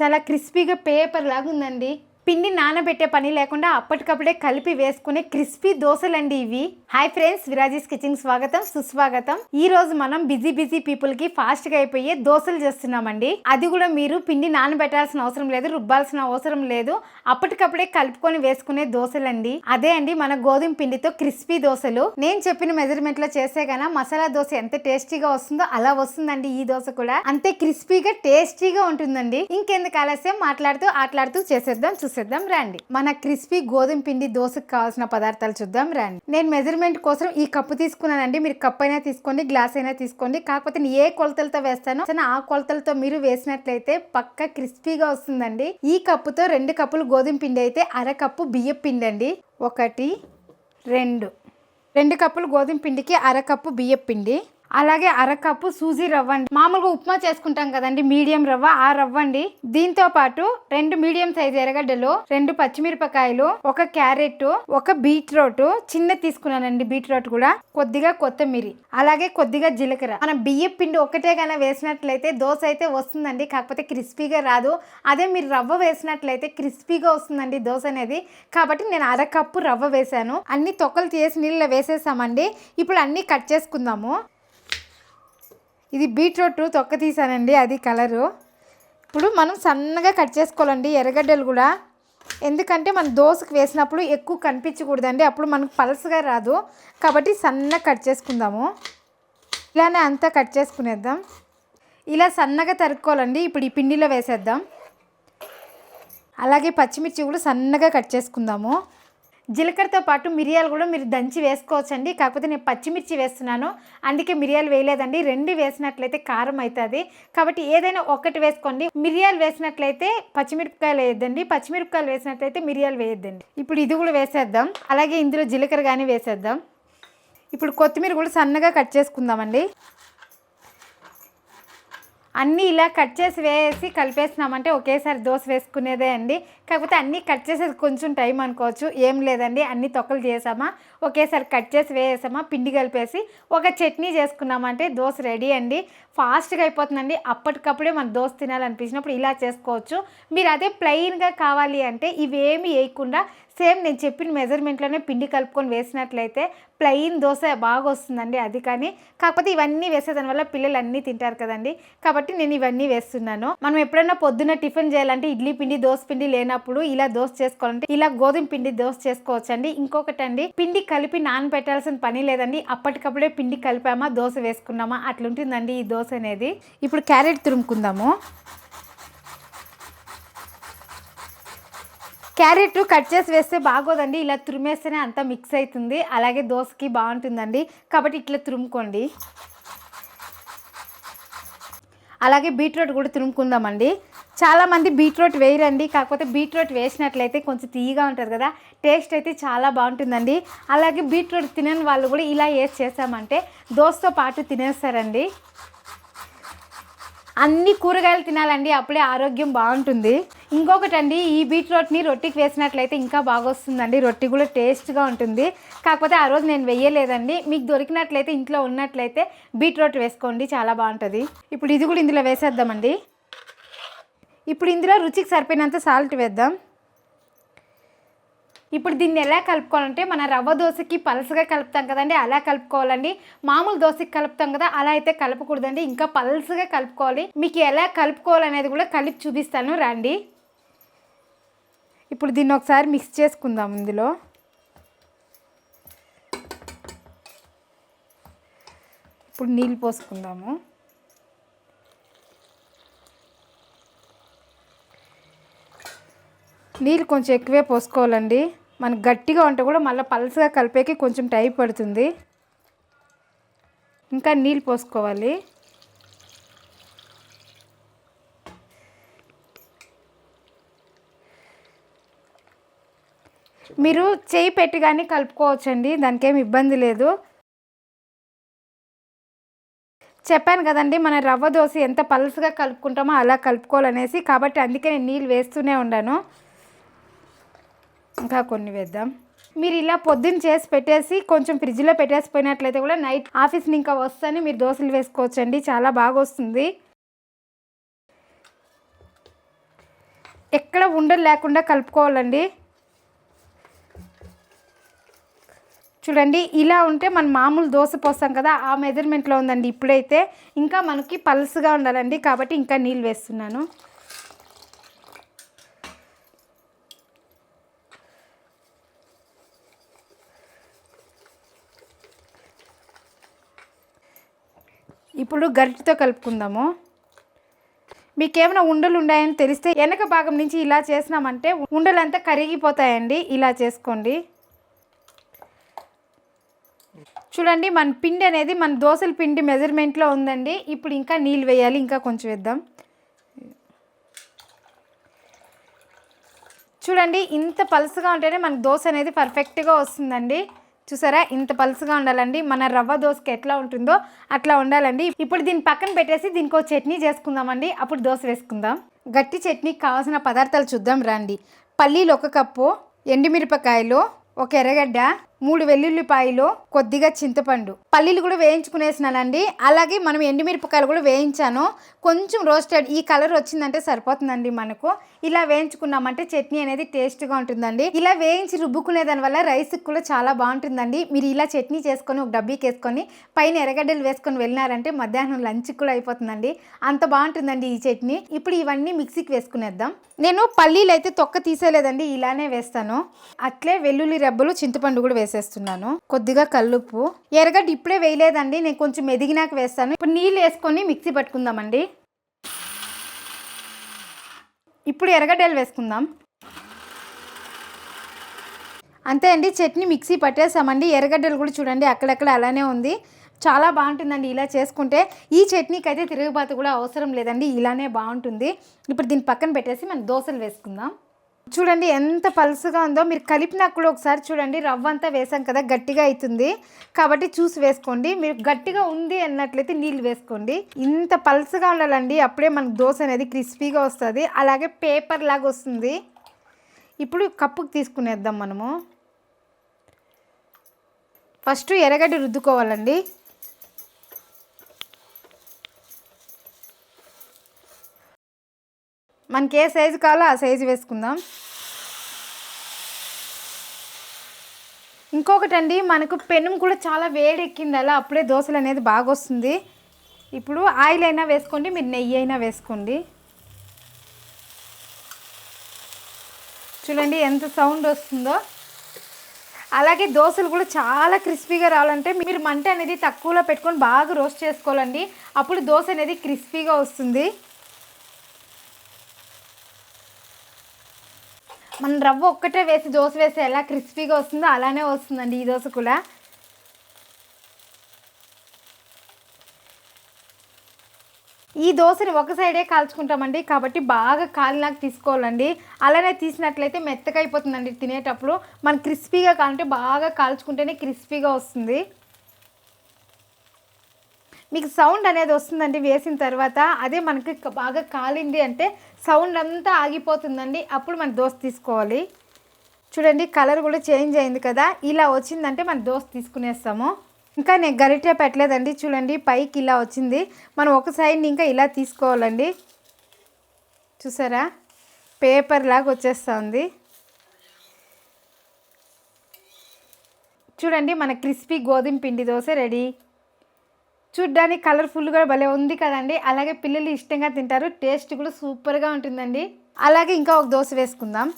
చాలా క్రిస్పీగా పేపర్ లాగా ఉందండి. పిండి నానబెట్టే పని లేకుండా అప్పటికప్పుడే కలిపి వేసుకునే క్రిస్పీ దోశలండి ఇవి. హాయ్ ఫ్రెండ్స్, విరాజీస్ కిచెన్ స్వాగతం సుస్వాగతం. ఈ రోజు మనం బిజీ పీపుల్ కి ఫాస్ట్ గా అయిపోయే దోశలు చేస్తున్నామండి. అది కూడా మీరు పిండి నానబెట్టాల్సిన అవసరం లేదు, రుబ్బాల్సిన అవసరం లేదు, అప్పటికప్పుడే కలుపుకొని వేసుకునే దోశలండి. అదే అండి మన గోధుమ పిండితో క్రిస్పీ దోశలు. నేను చెప్పిన మెజర్మెంట్ లో చేసే గాన మసాలా దోశ ఎంత టేస్టీగా వస్తుందో అలా వస్తుందండి ఈ దోశ కూడా. అంతే క్రిస్పీగా టేస్టీగా ఉంటుందండి. ఇంకెందుకు ఆలస్యం, మాట్లాడుతూ ఆటలాడుతూ చేసేద్దాం రండి. మన క్రిస్పీ గోధుమ పిండి దోశకు కావాల్సిన పదార్థాలు చూద్దాం రండి. నేను మెజర్మెంట్ కోసం ఈ కప్పు తీసుకున్నానండి. మీరు కప్ అయినా తీసుకోండి, గ్లాస్ అయినా తీసుకోండి. కాకపోతే నేను ఏ కొలతలతో వేస్తానో ఆ కొలతలతో మీరు వేసినట్లయితే పక్క క్రిస్పీగా వస్తుందండి. ఈ కప్పుతో 2 కప్పులు గోధుమ పిండి అయితే అరకప్పు బియ్యం పిండి అండి. 1 2 కప్పులు గోధుమ పిండికి అరకప్పు బియ్యం పిండి. అలాగే అరకప్పు సూజీ రవ్వ అండి. మామూలుగా ఉప్మా చేసుకుంటాం కదండి, మీడియం రవ్వ, ఆ రవ్వ అండి. దీంతో పాటు 2 మీడియం సైజ్ ఎర్రగడ్డలు, 2 పచ్చిమిరపకాయలు, 1 క్యారెట్, 1 బీట్రూట్ చిన్న తీసుకున్నానండి, బీట్రూట్ కూడా, కొద్దిగా కొత్తిమీర, అలాగే కొద్దిగా జీలకర్ర. మనం బియ్యం పిండి ఒకటే కన్నా వేసినట్లయితే దోశ అయితే వస్తుందండి, కాకపోతే క్రిస్పీగా రాదు. అదే మీరు రవ్వ వేసినట్లయితే క్రిస్పీగా వస్తుందండి దోశ అనేది. కాబట్టి నేను అరకప్పు రవ్వ వేసాను. అన్ని తొక్కలు తీసి నీళ్ళలో వేసేసామండి. ఇప్పుడు అన్ని కట్ చేసుకుందాము. ఇది బీట్రూట్ తొక్క తీసానండి, అది కలరు. ఇప్పుడు మనం సన్నగా కట్ చేసుకోవాలండి ఎర్రగడ్డలు కూడా. ఎందుకంటే మనం దోశకు వేసినప్పుడు ఎక్కువ కనిపించకూడదండి, అప్పుడు మనకు పలసగా రాదు. కాబట్టి సన్నగా కట్ చేసుకుందాము. ఇలానే అంతా కట్ చేసుకునేద్దాం. ఇలా సన్నగా తరుక్కోవాలండి. ఇప్పుడు ఈ పిండిలో వేసేద్దాం. అలాగే పచ్చిమిర్చి కూడా సన్నగా కట్ చేసుకుందాము. జీలకర్రతో పాటు మిరియాలు కూడా మీరు దంచి వేసుకోవచ్చండి. కాకపోతే నేను పచ్చిమిర్చి వేస్తున్నాను, అందుకే మిరియాలు వేయలేదండి. 2 వేసినట్లయితే కారం అవుతుంది. కాబట్టి ఏదైనా ఒకటి వేసుకోండి. మిరియాలు వేసినట్లయితే పచ్చిమిరపకాయలు వేయద్దండి, పచ్చిమిరపకాయలు వేసినట్లయితే మిరియాలు వేయద్దండి. ఇప్పుడు ఇది కూడా వేసేద్దాం. అలాగే ఇందులో జీలకర్ర కానీ వేసేద్దాం. ఇప్పుడు కొత్తిమీర కూడా సన్నగా కట్ చేసుకుందామండి. అన్నీ ఇలా కట్ చేసి వేసి కలిపేసినామంటే ఒకేసారి దోశ వేసుకునేదే అండి. కాకపోతే అన్నీ కట్ చేసేది కొంచెం టైం అనుకోవచ్చు, ఏం లేదండి. అన్ని తొక్కలు చేసామా, ఒకేసారి కట్ చేసి వేసామా, పిండి కలిపేసి ఒక చట్నీ చేసుకున్నామంటే దోశ రెడీ అండి. ఫాస్ట్గా అయిపోతుందండి. అప్పటికప్పుడే మన దోశ తినాలనిపించినప్పుడు ఇలా చేసుకోవచ్చు. మీరు అదే ప్లెయిన్గా కావాలి అంటే ఇవేమి వేయకుండా సేమ్ నేను చెప్పిన మెజర్మెంట్లోనే పిండి కలుపుకొని వేసినట్లయితే ప్లెయిన్ దోశ బాగా వస్తుందండి. అది కానీ కాకపోతే ఇవన్నీ వేసేదాని వల్ల పిల్లలు అన్నీ తింటారు కదండి, కాబట్టి నేను ఇవన్నీ వేస్తున్నాను. మనం ఎప్పుడైనా పొద్దున్న టిఫిన్ చేయాలంటే ఇడ్లీ పిండి దోశ పిండి లేనప్పుడు ఇలా దోశ చేసుకోవాలంటే ఇలా గోధుమ పిండి దోశ చేసుకోవచ్చండి. ఇంకొకటి అండి, పిండి కలిపి నానబెట్టాల్సిన పని లేదండి. అప్పటికప్పుడే పిండి కలిపామా దోశ వేసుకున్నామా అట్లుంటుందండి ఈ దోశ అనేది. ఇప్పుడు క్యారెట్ తురుముకుందాము. క్యారెట్ కట్ చేసి వేస్తే బాగోదండి, ఇలా తురిమేస్తేనే అంతా మిక్స్ అవుతుంది. అలాగే దోశకి బాగుంటుందండి, కాబట్టి ఇట్లా తురుముకోండి. అలాగే బీట్రూట్ కూడా తురుముకుందామండి. చాలామంది బీట్రూట్ వేయరండి, కాకపోతే బీట్రూట్ వేసినట్లయితే కొంచెం తీయగా ఉంటుంది కదా, టేస్ట్ అయితే చాలా బాగుంటుందండి. అలాగే బీట్రూట్ తినని వాళ్ళు కూడా ఇలా వేసి చేసామంటే దోశతో పాటు తినేస్తారండి. అన్ని కూరగాయలు తినాలండి, అప్పుడే ఆరోగ్యం బాగుంటుంది. ఇంకొకటి అండి, ఈ బీట్రూట్ని రొట్టికి వేసినట్లయితే ఇంకా బాగా వస్తుందండి, రొట్టి కూడా టేస్ట్గా ఉంటుంది. కాకపోతే ఆ రోజు నేను వేయలేదండి. మీకు దొరికినట్లయితే ఇంట్లో ఉన్నట్లయితే బీట్రూట్ వేసుకోండి, చాలా బాగుంటుంది. ఇప్పుడు ఇది కూడా ఇందులో వేసేద్దామండి. ఇప్పుడు ఇందులో రుచికి సరిపోయినంత సాల్ట్ వేద్దాం. ఇప్పుడు దీన్ని ఎలా కలుపుకోవాలంటే మన రవ్వ దోశకి పలసగా కలుపుతాం కదండి, అలా కలుపుకోవాలండి. మామూలు దోశకి కలుపుతాం కదా, అలా అయితే కలపకూడదండి, ఇంకా పలసగా కలుపుకోవాలి. మీకు ఎలా కలుపుకోవాలనేది కూడా కలిపి చూపిస్తాను రండి. ఇప్పుడు దీన్ని ఒకసారి మిక్స్ చేసుకుందాం. ఇందులో ఇప్పుడు నీళ్ళు పోసుకుందాము. నీళ్ళు కొంచెం ఎక్కువే పోసుకోవాలండి. మనకు గట్టిగా ఉంటే కూడా మళ్ళీ పలసగా కలిపేకి కొంచెం టైం పడుతుంది. ఇంకా నీళ్ళు పోసుకోవాలి. మీరు చేయి పెట్టి కానీ కలుపుకోవచ్చండి, దానికేం ఇబ్బంది లేదు. చెప్పాను కదండి మన రవ్వ దోశ ఎంత పలసగా కలుపుకుంటామో అలా కలుపుకోవాలనేసి, కాబట్టి అందుకే నేను నీళ్ళు వేస్తూనే ఉన్నాను. ఇంకా కొన్ని వేద్దాం. మీరు ఇలా పొద్దున్న చేసి పెట్టేసి కొంచెం ఫ్రిడ్జ్లో పెట్టేసిపోయినట్లయితే కూడా నైట్ ఆఫీస్ని ఇంకా వస్తేనే మీరు దోశలు వేసుకోవచ్చండి, చాలా బాగా వస్తుంది. ఎక్కడ ఉండలు లేకుండా కలుపుకోవాలండి. చూడండి ఇలా ఉంటే మనం మామూలు దోశ పోస్తాం కదా ఆ మెజర్మెంట్లో ఉందండి. ఇప్పుడైతే ఇంకా మనకి పల్స్గా ఉండాలండి, కాబట్టి ఇంకా నీళ్ళు వేస్తున్నాను. ఇప్పుడు గరిటెతో కలుపుకుందాము. మీకేమైనా ఉండలు ఉన్నాయని తెలిస్తే వెనక భాగం నుంచి ఇలా చేసినామంటే ఉండలంతా కరిగిపోతాయండి. ఇలా చేసుకోండి. చూడండి మన పిండి అనేది మన దోశల పిండి మెజర్మెంట్లో ఉందండి. ఇప్పుడు ఇంకా నీళ్ళు వేయాలి, ఇంకా కొంచెం వేద్దాం. చూడండి ఇంత పలుసుగా ఉంటేనే మనకు దోశ అనేది పర్ఫెక్ట్గా వస్తుందండి. చూసారా ఇంత పలుసుగా ఉండాలండి. మన రవ్వ దోశకి ఎట్లా ఉంటుందో అట్లా ఉండాలండి. ఇప్పుడు దీన్ని పక్కన పెట్టేసి దీనికి ఒక చట్నీ చేసుకుందామండి. అప్పుడు దోశ వేసుకుందాం. గట్టి చట్నీకి కావాల్సిన పదార్థాలు చూద్దాం రండి. పల్లీలు 1 కప్పు, ఎండుమిరపకాయలు 1 ఎర్రగడ్డ, 3 వెల్లుల్లిపాయలు, కొద్దిగా చింతపండు. పల్లీలు కూడా వేయించుకునేసినానండి. అలాగే మనం ఎండుమిరపకాయలు కూడా వేయించాను. కొంచెం రోస్టెడ్ ఈ కలర్ వచ్చిందంటే సరిపోతుందండి మనకు. ఇలా వేయించుకున్నామంటే చట్నీ అనేది టేస్ట్గా ఉంటుందండి. ఇలా వేయించి రుబ్బుకునే దానివల్ల రైస్కి కూడా చాలా బాగుంటుందండి. మీరు ఇలా చట్నీ చేసుకొని ఒక డబ్బీకి వేసుకొని పైన ఎర్రగడ్డలు వేసుకొని వెళ్ళినారంటే మధ్యాహ్నం లంచ్కి కూడా అయిపోతుందండి. అంత బాగుంటుందండి ఈ చట్నీ. ఇప్పుడు ఇవన్నీ మిక్సీకి వేసుకునేద్దాం. నేను పల్లీలు అయితే తొక్క తీసేలేదండి, ఇలానే వేస్తాను. అట్లే వెల్లుల్లి రెబ్బలు, చింతపండు కూడా వేసేస్తున్నాను. కొద్దిగా కల్లుప్పు. ఎర్రగడ్డ ఇప్పుడే వేయలేదండి, నేను కొంచెం ఎదిగినాక వేస్తాను. ఇప్పుడు నీళ్ళు వేసుకొని మిక్సీ పట్టుకుందామండి. ఇప్పుడు ఎర్రగడ్డలు వేసుకుందాం. అంతే అండి, చట్నీ మిక్సీ పట్టేసామండి. ఎర్రగడ్డలు కూడా చూడండి అక్కడక్కడ అలానే ఉంది. చాలా బాగుంటుందండి ఇలా చేసుకుంటే. ఈ చట్నీకి అయితే తిరుగుబాటు కూడా అవసరం లేదండి, ఇలానే బాగుంటుంది. ఇప్పుడు దీన్ని పక్కన పెట్టేసి మనం దోశలు వేసుకుందాం. చూడండి ఎంత పలుసుగా ఉందో. మీరు కలిపినాక కూడా ఒకసారి చూడండి, రవ్వ అంతా వేసాం కదా గట్టిగా అవుతుంది, కాబట్టి చూసి వేసుకోండి. మీరు గట్టిగా ఉంది అన్నట్లయితే నీళ్ళు వేసుకోండి. ఇంత పలుసుగా ఉండాలండి, అప్పుడే మనకు దోశ అనేది క్రిస్పీగా వస్తుంది, అలాగే పేపర్ లాగా వస్తుంది. ఇప్పుడు కప్పుకి తీసుకునేద్దాం మనము. ఫస్ట్ ఎర్రగడ్డ రుద్దుకోవాలండి. మనకి ఏ సైజు కావాలో ఆ సైజు వేసుకుందాం. ఇంకొకటండి, మనకు పెనం కూడా చాలా వేడెక్కింది, అలా అప్పుడే దోశలు అనేది బాగా వస్తుంది. ఇప్పుడు ఆయిల్ అయినా వేసుకోండి, మీరు నెయ్యి అయినా వేసుకోండి. చూడండి ఎంత సౌండ్ వస్తుందో. అలాగే దోశలు కూడా చాలా క్రిస్పీగా రావాలంటే మీరు మంట అనేది తక్కువలో పెట్టుకొని బాగా రోస్ట్ చేసుకోవాలండి. అప్పుడు దోశ అనేది క్రిస్పీగా వస్తుంది. మనం రవ్వ ఒక్కటే వేసి దోశ వేస్తే ఎలా క్రిస్పీగా వస్తుందో అలానే వస్తుందండి ఈ దోశ కూడా. ఈ దోశని ఒక సైడే కాల్చుకుంటామండి, కాబట్టి బాగా కాలినాక తీసుకోవాలండి. అలానే తీసినట్లయితే మెత్తగా అయిపోతుందండి తినేటప్పుడు. మనం క్రిస్పీగా కావాలంటే బాగా కాల్చుకుంటేనే క్రిస్పీగా వస్తుంది. మీకు సౌండ్ అనేది వస్తుందండి వేసిన తర్వాత. అదే మనకి బాగా కాలింది అంటే సౌండ్ అంతా ఆగిపోతుందండి, అప్పుడు మనం దోశ తీసుకోవాలి. చూడండి కలర్ కూడా చేంజ్ అయింది కదా, ఇలా వచ్చిందంటే మనం దోశ తీసుకునేస్తాము. ఇంకా నేను గరిటె పెట్టలేదండి. చూడండి పైకి ఇలా వచ్చింది. మనం ఒక సైడ్ని ఇంకా ఇలా తీసుకోవాలండి. చూసారా పేపర్ లాగా వచ్చేస్తుంది. చూడండి మన క్రిస్పీ గోధుమ పిండి దోశ రెడీ. చూడ్డానికి కలర్ఫుల్గా భలే ఉంది కదండి. అలాగే పిల్లలు ఇష్టంగా తింటారు, టేస్ట్ కూడా సూపర్గా ఉంటుందండి. అలాగే ఇంకా ఒక దోశ వేసుకుందాం.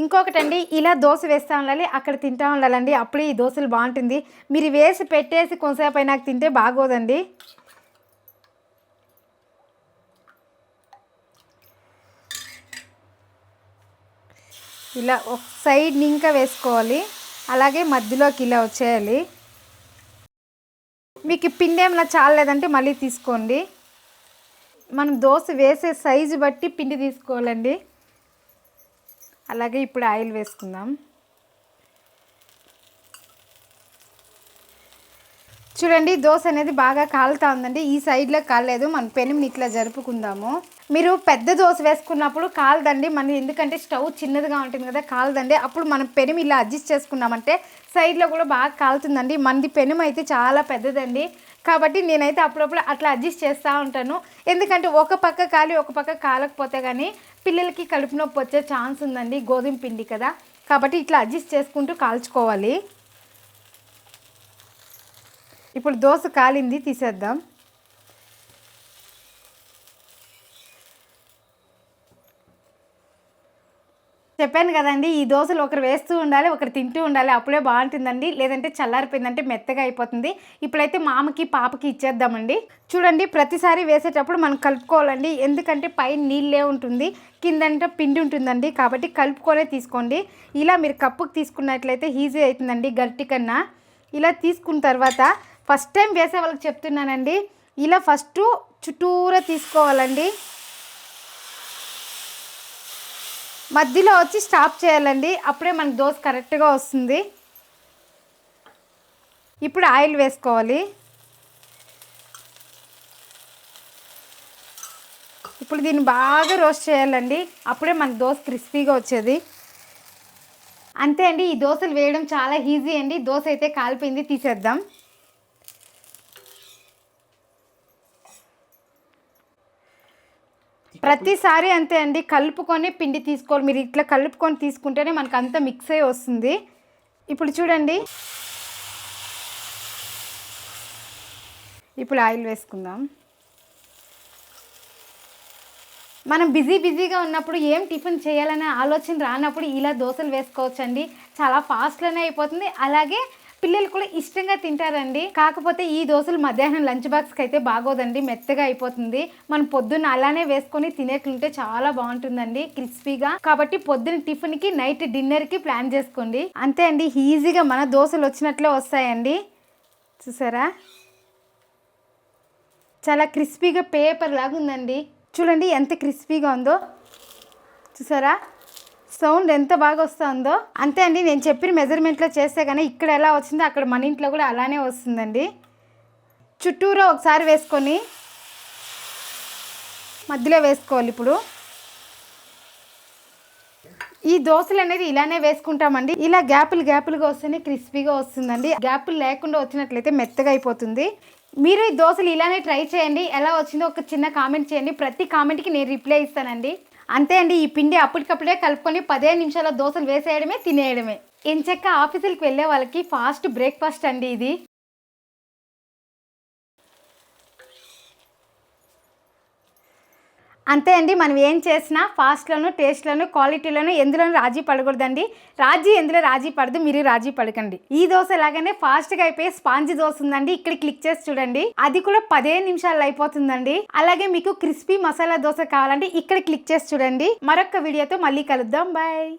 ఇంకొకటండి, ఇలా దోశ వేస్తూ ఉండాలి, అక్కడ తింటూ ఉండాలండి, అప్పుడే ఈ దోశలు బాగుంటుంది. మీరు వేసి పెట్టేసి కొంతసేపు అయినాక తింటే బాగోదండి. ఇలా ఒక సైడ్ని ఇంకా వేసుకోవాలి, అలాగే మధ్యలోకి ఇలా వచ్చేయాలి. మీకు పిండి ఏమైనా చాలేదంటే మళ్ళీ తీసుకోండి. మనం దోశ వేసే సైజు బట్టి పిండి తీసుకోవాలండి. అలాగే ఇప్పుడు ఆయిల్ వేసుకుందాం. చూడండి దోశ అనేది బాగా కాలుతా ఉందండి. ఈ సైడ్లో కాలేదు, మన పెనంని ఇట్లా జరుపుకుందాము. మీరు పెద్ద దోశ వేసుకున్నప్పుడు కాలదండి మనం, ఎందుకంటే స్టవ్ చిన్నదిగా ఉంటుంది కదా, కాలదండి. అప్పుడు మనం పెనం ఇలా అడ్జస్ట్ చేసుకున్నామంటే సైడ్లో కూడా బాగా కాలుతుందండి. మనది పెనం అయితే చాలా పెద్దదండి, కాబట్టి నేనైతే అప్పుడప్పుడు అట్లా అడ్జస్ట్ చేస్తూ ఉంటాను. ఎందుకంటే ఒక పక్క కాలి ఒక పక్క కాలకపోతే కానీ పిల్లలకి కడుపు నొప్పి వచ్చే ఛాన్స్ ఉందండి, గోధుమ పిండి కదా. కాబట్టి ఇట్లా అడ్జస్ట్ చేసుకుంటూ కాల్చుకోవాలి. ఇప్పుడు దోశ కాలింది, తీసేద్దాం. చెప్పాను కదండి, ఈ దోశలు ఒకరు వేస్తూ ఉండాలి, ఒకరు తింటూ ఉండాలి, అప్పుడే బాగుంటుందండి. లేదంటే చల్లారిపోయిందంటే మెత్తగా అయిపోతుంది. ఇప్పుడైతే మామకి పాపకి ఇచ్చేద్దామండి. చూడండి, ప్రతిసారి వేసేటప్పుడు మనం కలుపుకోవాలండి. ఎందుకంటే పైన నీళ్ళే ఉంటుంది, కిందంటే పిండి ఉంటుందండి. కాబట్టి కలుపుకొనే తీసుకోండి. ఇలా మీరు కప్పుకి తీసుకున్నట్లయితే ఈజీ అవుతుందండి గట్టి కన్నా. ఇలా తీసుకున్న తర్వాత ఫస్ట్ టైం వేసే వాళ్ళకి చెప్తున్నానండి, ఇలా ఫస్ట్ చుట్టూరా తీసుకోవాలండి. మధ్యలో వచ్చి స్టాప్ చేయాలండి, అప్పుడే మనకు దోశ కరెక్ట్గా వస్తుంది. ఇప్పుడు ఆయిల్ వేసుకోవాలి. ఇప్పుడు దీన్ని బాగా రోస్ట్ చేయాలండి, అప్పుడే మనకు దోశ క్రిస్పీగా వచ్చేది. అంతే అండి, ఈ దోశలు వేయడం చాలా ఈజీ అండి. దోశ అయితే కాలిపోయింది, తీసేద్దాం. ప్రతిసారి అంతే అండి, కలుపుకొని పిండి తీసుకోవాలి. మీరు ఇట్లా కలుపుకొని తీసుకుంటేనే మనకు అంతా మిక్స్ అయ్యి వస్తుంది. ఇప్పుడు చూడండి, ఇప్పుడు ఆయిల్ వేసుకుందాం. మనం బిజీగా ఉన్నప్పుడు ఏం టిఫిన్ చేయాలనే ఆలోచన రానప్పుడు ఇలా దోశలు వేసుకోవచ్చండి. చాలా ఫాస్ట్గానే అయిపోతుంది, అలాగే పిల్లలు కూడా ఇష్టంగా తింటారండి. కాకపోతే ఈ దోశలు మధ్యాహ్నం లంచ్ బాక్స్కి అయితే బాగోదండి, మెత్తగా అయిపోతుంది. మనం పొద్దున్న అలానే వేసుకొని తినేట్లుంటే చాలా బాగుంటుందండి, క్రిస్పీగా. కాబట్టి పొద్దున్న టిఫిన్కి, నైట్ డిన్నర్కి ప్లాన్ చేసుకోండి. అంతే అండి, ఈజీగా మన దోశలు వచ్చినట్లే వస్తాయండి. చూసారా, చాలా క్రిస్పీగా పేపర్ లాగా ఉందండి. చూడండి ఎంత క్రిస్పీగా ఉందో, చూసారా సౌండ్ ఎంత బాగా వస్తుందో. అంతే అండి, నేను చెప్పిన మెజర్మెంట్లో చేస్తే కానీ ఇక్కడ ఎలా వచ్చిందో అక్కడ మన ఇంట్లో కూడా అలానే వస్తుందండి. చుట్టూరా ఒకసారి వేసుకొని మధ్యలో వేసుకోవాలి. ఇప్పుడు ఈ దోశలు అనేది ఇలానే వేసుకుంటామండి. ఇలా గ్యాపులుగా వస్తేనే క్రిస్పీగా వస్తుందండి. గ్యాపులు లేకుండా వచ్చినట్లయితే మెత్తగా అయిపోతుంది. మీరు ఈ దోశలు ఇలానే ట్రై చేయండి. ఎలా వచ్చిందో ఒక చిన్న కామెంట్ చేయండి. ప్రతి కామెంట్కి నేను రిప్లై ఇస్తానండి. అంతే అండి, ఈ పిండి అప్పటికప్పుడే కలుపుకొని 15 నిమిషాల దోశలు వేసేయడమే, తినేయడమే. ఎంచక్క ఆఫీసులకు వెళ్ళే వాళ్ళకి ఫాస్ట్ బ్రేక్ఫాస్ట్ అండి ఇది. అంతే అండి, మనం ఏం చేసినా ఫాస్ట్లోను, టేస్ట్లోను, క్వాలిటీలోను ఎందులోనూ రాజీ పడకూడదండి. ఎందులో రాజీ పడదు, మీరు రాజీ పడకండి. ఈ దోశ లాగానే ఫాస్ట్గా అయిపోయి స్పాంజీ దోశ ఉందండి, ఇక్కడ క్లిక్ చేసి చూడండి. అది కూడా 15 నిమిషాల్లో అయిపోతుందండి. అలాగే మీకు క్రిస్పీ మసాలా దోశ కావాలంటే ఇక్కడ క్లిక్ చేసి చూడండి. మరొక వీడియోతో మళ్ళీ కలుద్దాం. బాయ్.